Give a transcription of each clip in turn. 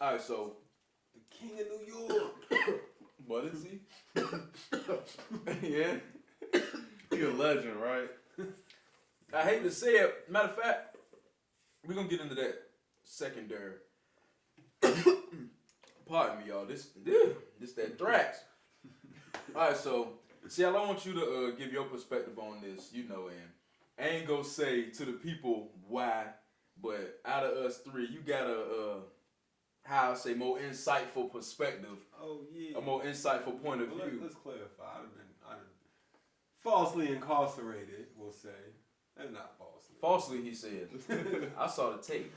All right, so The king of New York. What is he? Yeah. He a legend, right? I hate to say it. Matter of fact, we're gonna get into that secondary. Pardon me, y'all. This that thrax. All right, so see, I want you to give your perspective on this, and I ain't gonna say to the people why, but out of us three, you got how I say, more insightful perspective. Oh yeah. A more insightful point of view. Let's clarify. I've been falsely incarcerated. We'll say, and not falsely. Falsely, he said. I saw the tape.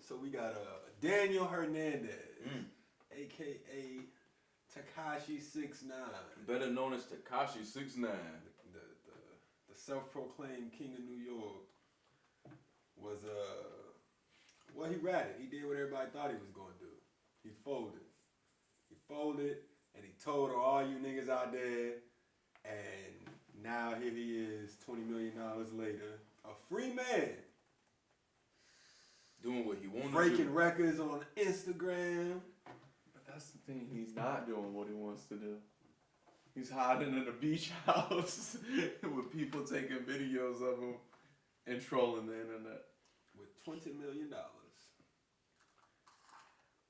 So we got Daniel Hernandez, aka Tekashi 6ix9ine, Better known as Tekashi 6ix9ine. the self-proclaimed king of New York. Was well, he ratted. He did what everybody thought he was gonna do. He folded. And he told all you niggas out there. And now here he is, $20 million later, a free man. Doing what he wanted to do. Breaking records on Instagram. But that's the thing. He's not doing what he wants to do. He's hiding in a beach house with people taking videos of him and trolling the internet. With $20 million.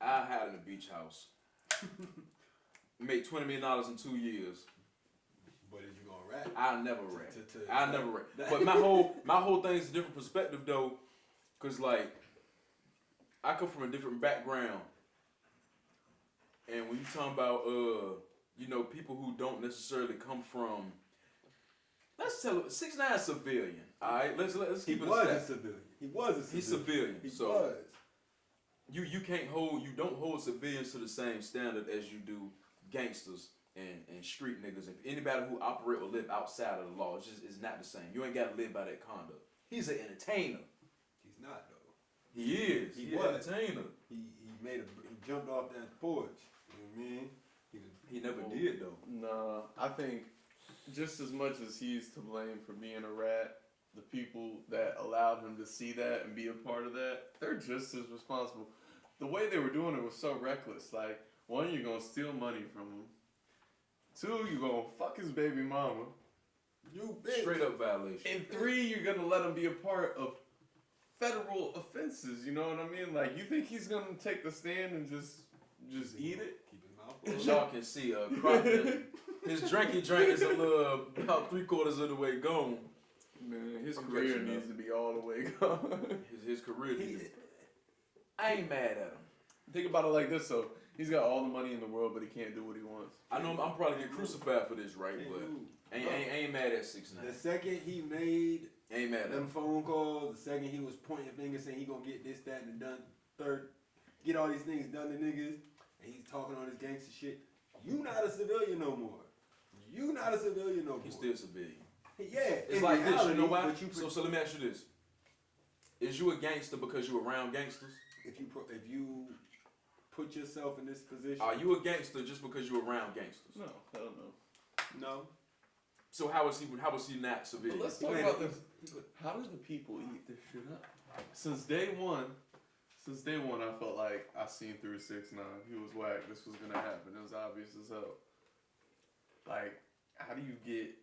I had in a beach house. Made $20 million in 2 years. But is you gonna rap? I never rap. I never rap. But my whole thing is a different perspective though, cause like I come from a different background, and when you talking about people who don't necessarily come from, let's tell it, 6ix9ine civilian. All right, let's keep it. He was a civilian. He's civilian. He so was. You don't hold civilians to the same standard as you do gangsters and street niggas and anybody who operate or live outside of the law. It's not the same. You ain't got to live by that conduct. He's an entertainer. He's not though. He is. He's an entertainer. He jumped off that porch. You know what I mean? He never did though. Nah, I think just as much as he's to blame for being a rat, the people that allowed him to see that and be a part of that, they're just as responsible. The way they were doing it was so reckless. Like, one, you're gonna steal money from him. Two, you're gonna fuck his baby mama. You bitch. Straight up violation. And three, you're gonna let him be a part of federal offenses. You know what I mean? Like, you think he's gonna take the stand and just eat it? Keep his mouth closed. Y'all can see his drinky drink is a little about 3/4 of the way gone. Man, his career needs to be all the way gone. His career. I ain't mad at him. Think about it like this, though. He's got all the money in the world, but he can't do what he wants. I know I'm probably getting crucified for this, right? But ain't mad at 6ix9ine. The second he made Ain't mad at them him. phone calls, the second he was pointing fingers saying he gonna get this, that, and done, third, get all these things done to niggas, and he's talking all this gangster shit. You not a civilian no more. He's still a civilian. Yeah, It's like this, you know why? So let me ask you this: is you a gangster because you around gangsters? If you put yourself in this position, Are you a gangster just because you around gangsters? No, hell no. no. So how was he not civilian? But let's talk about this. How do the people eat this shit up? Since day one, I felt like I seen through 6ix9ine. He was whack. This was gonna happen. It was obvious as hell. Like, how do you get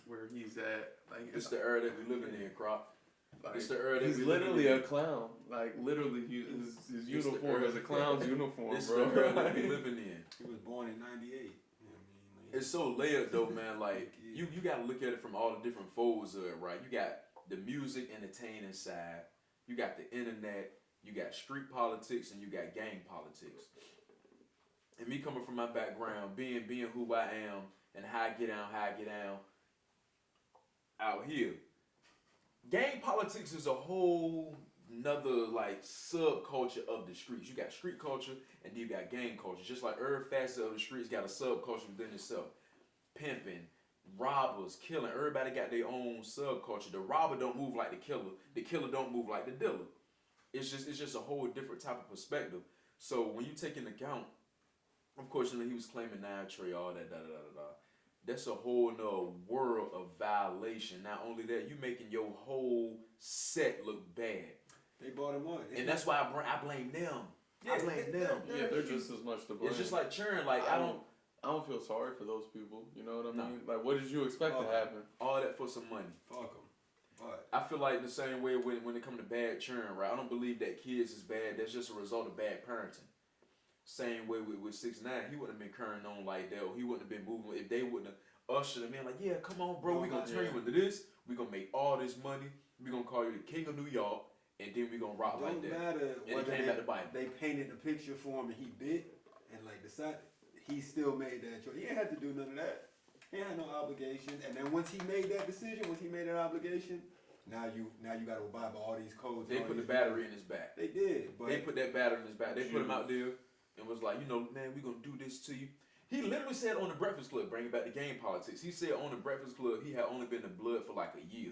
where he's at? Like, It's the era that we living in, Crop. like, It's the era that he's we literally living a in. clown. Like, literally, his It's uniform the is a clown's uniform, It's bro. the era that we living in. He was born in '98. You know what I mean? Like, It's so layered though, man. Like you gotta look at it from all the different folds of it, right? You got the music entertaining side, you got the internet, you got street politics, and you got gang politics. And me coming from my background, being who I am and how I get down out here. Gang politics is a whole another like subculture of the streets. You got street culture and then you got gang culture. Just like every facet of the streets got a subculture within itself. Pimping, robbers, killing. Everybody got their own subculture. The robber don't move like the killer. The killer don't move like the dealer. It's just a whole different type of perspective. So when you take into account, of course, he was claiming Trey, all that, That's a whole nother world of violation. Not only that, you making your whole set look bad. They bought him on. And that's why I blame them. I blame them. Yeah, they're just as much to blame. It's just like churn. Like I don't feel sorry for those people. You know what I No. mean? Like, what did you expect to happen? all that for some money. Fuck them. But I feel like the same way when it comes to bad churn, right? I don't believe that kids is bad. That's just a result of bad parenting. Same way with 6ix9ine, he wouldn't have been carrying on like that, or he wouldn't have been moving if they wouldn't have ushered him in. Like, yeah, come on, bro, we gonna turn you into this. We gonna make all this money. We gonna call you the king of New York, and then we gonna rock like that. don't matter And whether it came back to bite him. they painted the picture for him and he bit and like decided, he still made that choice. He didn't have to do none of that. He had no obligation. And then once he made that decision, once he made that obligation, now you got to abide by all these codes. They and all put the these battery in his back. They did, but They put that battery in his back. They put him out there and was like, man, we gonna do this to you. He literally said on the Breakfast Club, bringing back the game politics. He said on the Breakfast Club he had only been in blood for like a year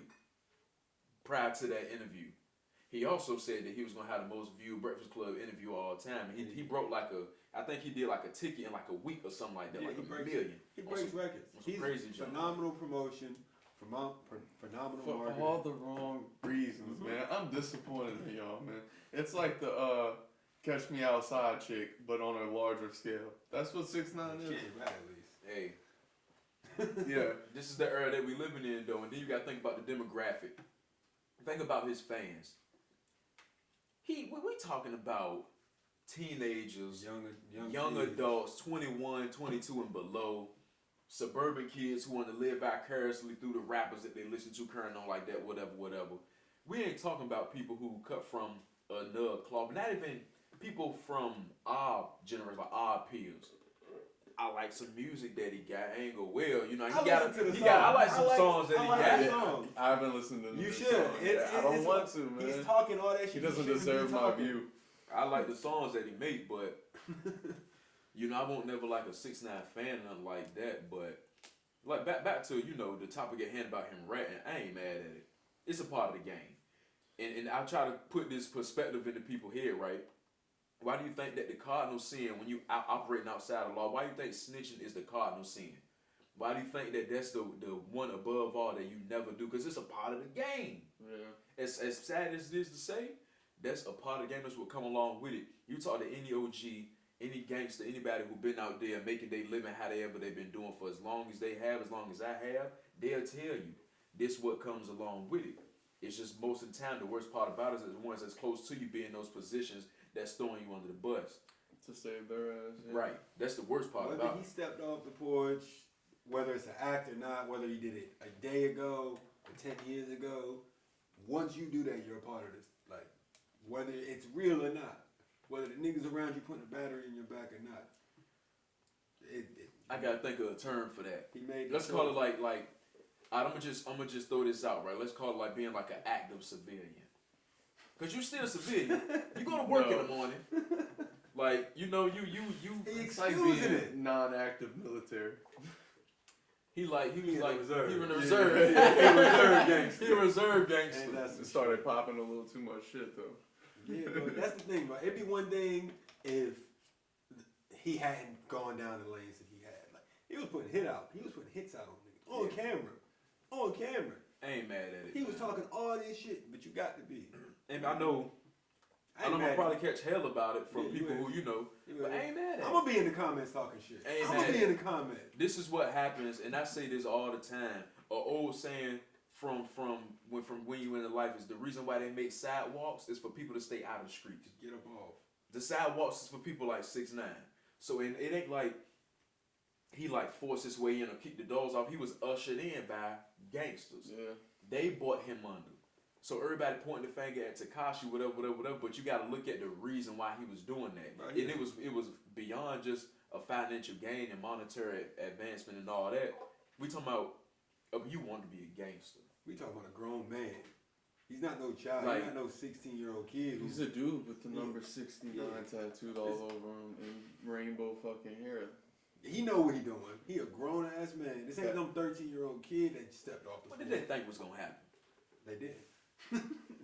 prior to that interview. He also said that he was gonna have the most viewed Breakfast Club interview of all time. He broke like I think he did like a ticket in like a week or something like that, Yeah, like he a breaks- million. he breaks records. some He's crazy junk. phenomenal promotion, phenomenal For marketing. all the wrong reasons, man. I'm disappointed in y'all, man. It's like the Catch Me Outside chick, but on a larger scale. That's what 6ix9ine is. Shit, right, at least. Hey, Yeah. this is the era that we living in though, and then you gotta think about the demographic. Think about his fans. We talking about teenagers, young kids. adults, 21, 22 and below, suburban kids who want to live vicariously through the rappers that they listen to current on like that, whatever. We ain't talking about people who cut from another cloth, not even people from our generation, like our peers. I like some music that he got. I ain't go well, you know. I like some songs that he got. Yeah. I haven't listened to You this should. song. I don't it's want to, man. He's talking all that shit. He doesn't shouldn't be deserve my talking. view. I like the songs that he make, but I won't never like a 6ix9ine fan, nothing like that. But like back to the topic at hand about him ratting. I ain't mad at it. It's a part of the game, and I try to put this perspective into people's head, right? Why do you think that the cardinal sin, when you operating outside of law, why do you think snitching is the cardinal sin? Why do you think that that's the one above all that you never do? Because it's a part of the game. Yeah. As sad as it is to say, that's a part of the game. That's what come along with it. You talk to any OG, any gangster, anybody who been out there making their living however they've been doing for as long as they have, as long as I have, they'll tell you this what comes along with it. It's just most of the time the worst part about it is the ones that's close to you be in those positions that's throwing you under the bus. To save their ass. Yeah. Right. That's the worst part Whether about he it. stepped off the porch, whether it's an act or not, whether he did it a day ago or 10 years ago, once you do that, you're a part of this. Like, whether it's real or not, whether the niggas around you putting a battery in your back or not. I gotta think of a term for that. He made. Let's call it like I'm gonna just throw this out, right? Let's call it like being like an active civilian. Cause you still a civilian. You go to work in the morning. Like, you He It's like excusing being it. non-active military. he was like reserve. he was a Yeah. reserve. Yeah. He a reserve gangster. He a reserve gangster. And that's It started popping a little too much shit though. Yeah, bro, that's the thing, bro. It'd be one thing if he hadn't gone down the lanes that he had. Like, he was putting hits out on niggas. On camera. I ain't mad at it. He was talking all this shit, but you got to be. And I know I'm gonna probably catch hell about it from Yeah, you people is. who but I ain't mad at I'm it. gonna be in the comments talking shit. Ain't I'm mad gonna be at in the comments. This is what happens, and I say this all the time. An old saying from when you in the life is the reason why they make sidewalks is for people to stay out of the streets. Get up off. The sidewalks is for people like 6ix9ine. So it ain't like he like forced his way in or kicked the doors off. He was ushered in by gangsters. Yeah. They brought him under. So everybody pointing the finger at Tekashi, whatever. But you got to look at the reason why he was doing that. Right, And yeah. it was beyond just a financial gain and monetary advancement and all that. We talking about you want to be a gangster. We talking about a grown man. He's not no child. Like- He's not no 16-year-old kid. He's a dude with the Yeah. number 69 Yeah. tattooed all over him and rainbow fucking hair. He know what he doing. He a grown ass man. This ain't no 13-year-old kid that stepped off the What did porch. they think was gonna happen? They did.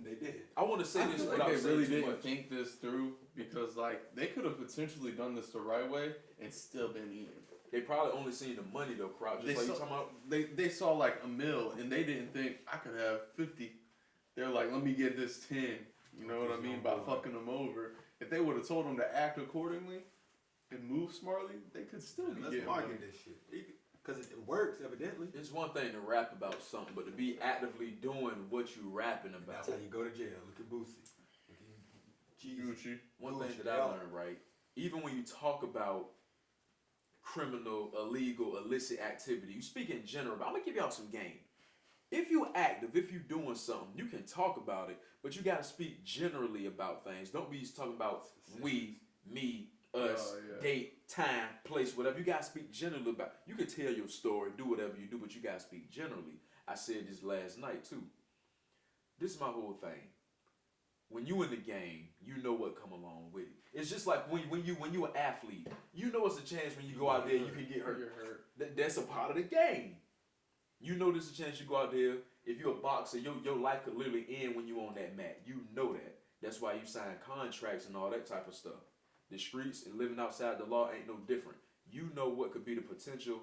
They did. I want to say I this feel without like they saying really too didn't much. think this through because like they could have potentially done this the right way and still been eating. They probably only seen the money though, crowd. Just They like you saw- talking about. They saw like a mill and they didn't think I could have 50. They're like, let me get this 10 You know what I mean? By fucking them over. If they would have told them to act accordingly and move smartly, they could still be let's getting market money. this shit. Because it works, evidently. It's one thing to rap about something, but to be actively doing what you rapping And about. that's how you go to jail. Look at Boosie. Look at Gucci. One thing Gucci, that I yeah. learned, right? Even when you talk about criminal, illegal, illicit activity, you speak in general. But I'm gonna give y'all some game. If you active, if you doing something, you can talk about it, but you gotta speak generally about things. Don't be talking about we, me, us, date, time, place, whatever. You gotta speak generally about. You can tell your story, do whatever you do, but you gotta speak generally. I said this last night too. This is my whole thing. When you in the game, you know what come along with it. It's just like when you an athlete, you know it's a chance when you go out there you can get hurt. You're hurt. That's a part of the game. You know there's a chance you go out there. If you're a boxer, your life could literally end when you on that mat. You know that. That's why you sign contracts and all that type of stuff. The streets and living outside the law ain't no different. You know what could be the potential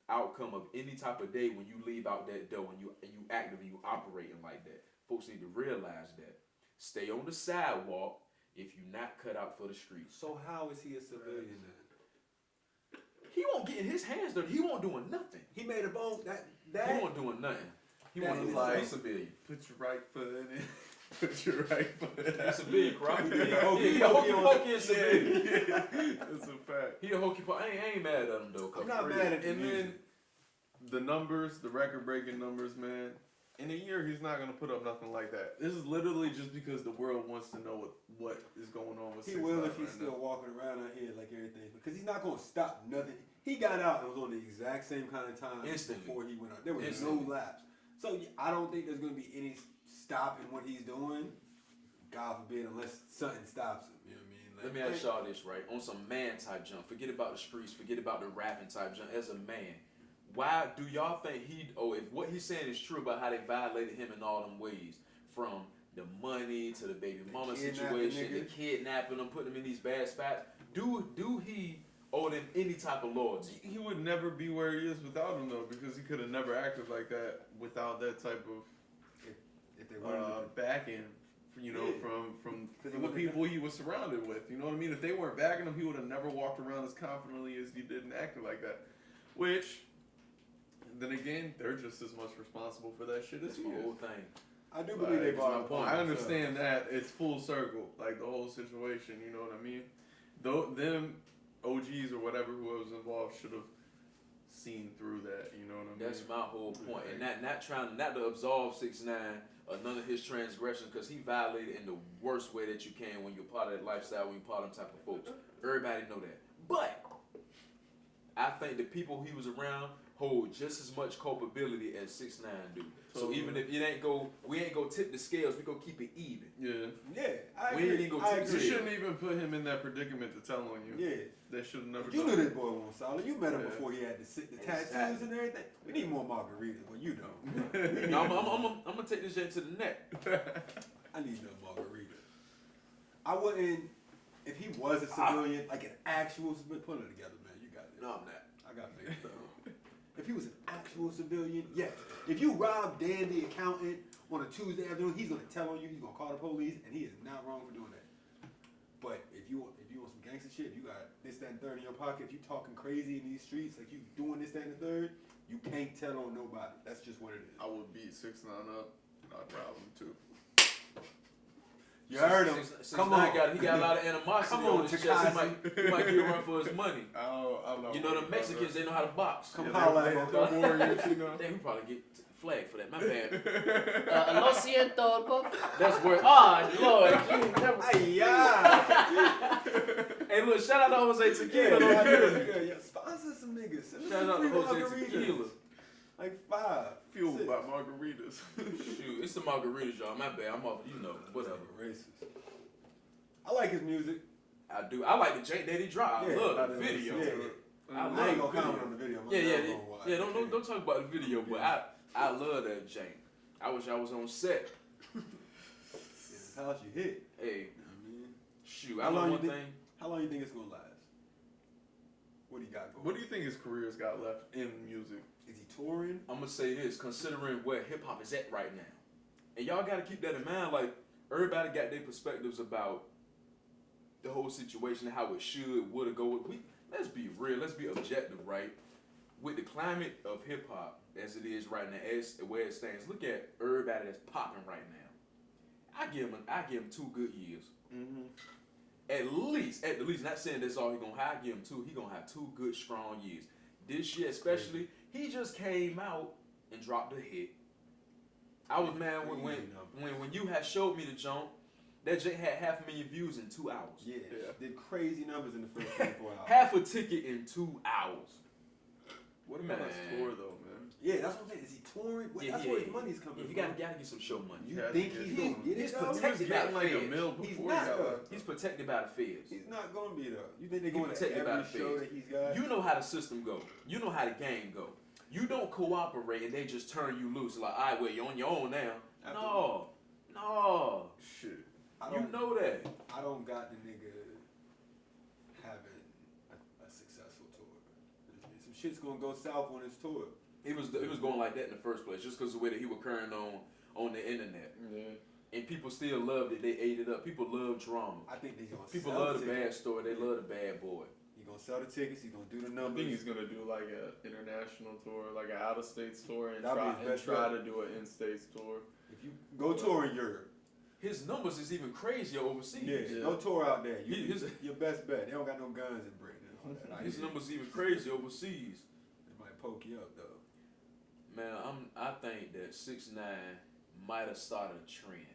outcome of any type of day when you leave out that door and you active and you operating like that. Folks need to realize that. Stay on the sidewalk if you're not cut out for the streets. So how is he a civilian then? He won't get in his hands dirty. He won't doing nothing. He made a bone He that won't doing nothing. He That won't is like like- a civilian. Put your right foot in it. Put your right foot in He's a it. civilian, crop. He hokey a hokey on- pokey civilian. That's a fact. He a hokey pokey. I ain't mad at him though. I'm not mad at the And then music. the numbers, the record-breaking numbers, man. In a year, he's not gonna put up nothing like that. This is literally just because the world wants to know what is going on with. He 6ix9ine will if he's right still now. walking around out here like everything. Because he's not going to stop nothing. He got out and was on the exact same kind of time Instantly. before he went out. There was Instantly. no lapse. So I don't think there's going to be any stopping what he's doing. God forbid, unless something stops him. You know what I mean? Like, Let me ask y'all this, right? On some man type jump. Forget about the streets. Forget about the rapping type jump. As a man, why do y'all think if what he's saying is true about how they violated him in all them ways, from the money to the baby mama kidnapping situation, the nigga. kidnapping them, putting them in these bad spots, do he owe them any type of loyalty? He would never be where he is without him, though, because he could have never acted like that without that type of if they wanted to. backing, you know, Yeah. from he the wouldn't people he was surrounded with. You know what I mean? If they weren't backing him, he would have never walked around as confidently as he did and acted like that. Which, then again, they're just as much responsible for that shit as That's he my is. whole thing. I do believe they Like, brought up I understand that it's full circle, like the whole situation. You know what I mean? Though them OGs or whatever who was involved should have seen through that. You know what I mean? That's my whole point. And not to absolve 6ix9ine or none of his transgressions, because he violated in the worst way that you can when you're part of that lifestyle, when you're part of them type of folks. Everybody know that. But I think the people he was around hold just as much culpability as 6ix9ine do. So Totally. even if we ain't go tip the scales, we go keep it even. Yeah. Yeah, I We agree. ain't gonna I take You agree. shouldn't even put him in that predicament to tell on you. Yeah. They should have never You done knew it. this boy wasn't solid. You met him Yeah. before he had the tattoos Exactly. and everything. We need more margaritas. Well, you know. No, I'm gonna take this shit to the neck. I need no margarita. I wouldn't, if he was a civilian, like an actual civilian, put it together, man. You got it. No, I'm not. I got faith. If he was an actual civilian, yes. If you rob Dan the accountant on a Tuesday afternoon, he's gonna tell on you. He's gonna call the police, and he is not wrong for doing that. But if you want some gangster shit, you got this, that, and third in your pocket. If you talking crazy in these streets, like you doing this, that, and the third, you can't tell on nobody. That's just what it is. I would beat 6ix9ine up. I'd rob him too. You heard him. 6ix9ine Come on. he got a lot of animosity Come on on, his chest. Tekashi. He might get a run for his money. I'm not You know, the Mexicans, they know how to box. Come yeah, holla they're at the him. warriors, you know. Damn, we probably get flagged for that. My bad. Lo siento, por That's worth. Oh, Lord, you never. Ay-ya. Hey, look, shout out to Jose Tequila. Yeah, though. yeah, sponsor some niggas. Send us Shout some out to free Jose margaritas. Tequila. Like 5. Fueled 6. by margaritas. Shoot, it's the margaritas, y'all. My bad. I'm off. You know, whatever. Racist. I like his music. I do. I like the Jake that he dropped. I Yeah, love I the do. video. Yeah. I I love ain't the gonna comment video. on the video. I'm Yeah, not yeah, gonna yeah. watch Yeah, it. don't talk about the video, but I love that Jake. I wish I was on set. It's how you hit. Hey, I mean, shoot. How I know long one you thing. how long you think it's gonna last? What do you got going? What do you think his career's got left in music? Is he touring? I'm gonna say this, considering where hip hop is at right now, and y'all gotta keep that in mind. Like everybody got their perspectives about the whole situation, how it should, would it go. Let's be real, let's be objective, right? With the climate of hip hop as it is right now, as where it stands, look at everybody that's popping right now. I give him 2 good years. Mm-hmm. At least, not saying that's all he gonna have. I give him 2. He gonna have 2 good, strong years. This year, especially, he just came out and dropped a hit. I was mad when you had showed me the jump. That J had 500,000 views in 2 hours. Yeah, did crazy numbers in the first 24 hours. Half a ticket in 2 hours. What a man. That's tour though, man. Yeah, that's what I'm saying. Is he touring? That's where his money's coming from. You gotta get some show money. You think he's gonna get He's it though? protected by the like a feds. mill He's before not, he got though. left. He's protected by the feds. He's not gonna be though. You think they're He going to protected by every the show feds. that he's got? You know how the system go. You know how the game go. You don't cooperate and they just turn you loose. Like, all right, well, you're on your own now. No. Shit. You know that. I don't got the nigga having a successful tour. Some shit's gonna go south on his tour. It was going like that in the first place, just because of the way that he was carrying on the internet. Yeah. And people still loved it. They ate it up. People love drama. I think they're gonna People sell love the tickets. bad story. They love the bad boy. He's gonna sell the tickets. He's gonna do the I numbers. think he's gonna do like an international tour, like an out of states tour, and That'd be his best try bet. to do an in states tour. If you go tour in Europe, His numbers is even crazier overseas. yeah, go tour out there. His- Your best bet. They don't got no guns in Britain. And all that. His numbers even crazier overseas. They might poke you up though. Man, I think that 6ix9ine might have started a trend.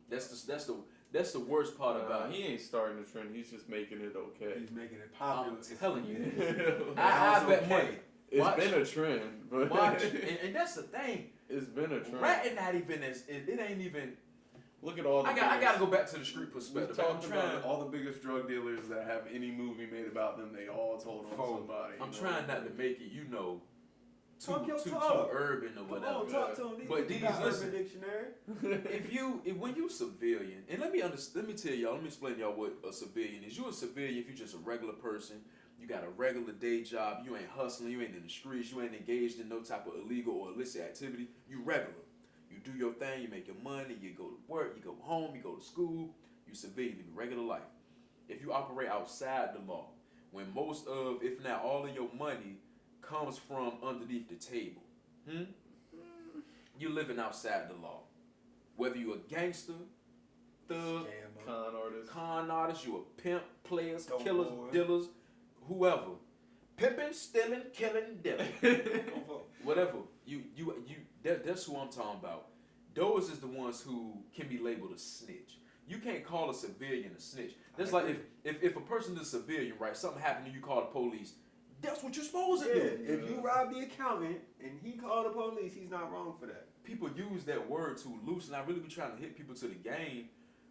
That's the worst part about He ain't starting the trend. He's just making it okay. He's making it popular. I'm telling you. It's I bet okay. money. Watch. been a trend, but Watch, and that's the thing. it's been a trend. Ratting not even as it ain't even. Look at all the. I gotta go back to the street We've perspective. talked I'm about trying. all the biggest drug dealers that have any movie made about them. They all told on Phorum. somebody. I'm you know? trying not to make it, Talk your too talk. urban or Come whatever. on, talk to him. But These these, got listen. Urban Dictionary. When you civilian, and let me tell y'all, let me explain y'all what a civilian is. You a civilian if you're just a regular person. You got a regular day job. You ain't hustling. You ain't in the streets. You ain't engaged in no type of illegal or illicit activity. You regular. You do your thing. You make your money. You go to work. You go home. You go to school. You civilian. You regular life. If you operate outside the law, when most of, if not all of your money comes from underneath the table, you're living outside the law. Whether you're a gangster, thug, Scammer. con artist, you a pimp, players, Dope killers, boy. dealers, whoever, pimping, stealing, killing, dealing, whatever. That's who I'm talking about. Those is the ones who can be labeled a snitch. You can't call a civilian a snitch. That's I like agree. if a person is a civilian, right? Something happened and you call the police. That's what you're supposed to Yeah, do. if you rob the accountant and he called the police, he's not wrong for that. People use that word too loose, and I really be trying to hit people to the game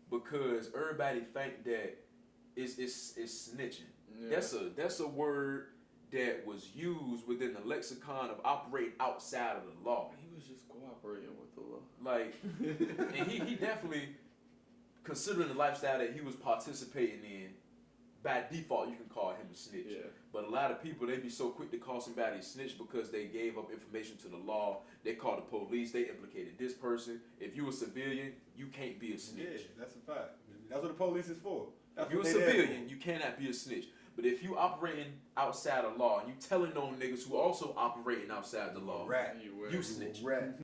because everybody think that it's snitching. Yeah. That's a word that was used within the lexicon of operating outside of the law. He was just cooperating with the law. Like, and he definitely, considering the lifestyle that he was participating in, by default you can call him a snitch. Yeah. But a lot of people, they be so quick to call somebody a snitch because they gave up information to the law. They called the police. They implicated this person. If you a civilian, you can't be a snitch. Yeah, that's a fact. That's what the police is for. That's If you're a what they there civilian, you cannot be a snitch. But if you operating outside of law and you telling those niggas who also operating outside the law, for. Rat. You you snitch. Rat.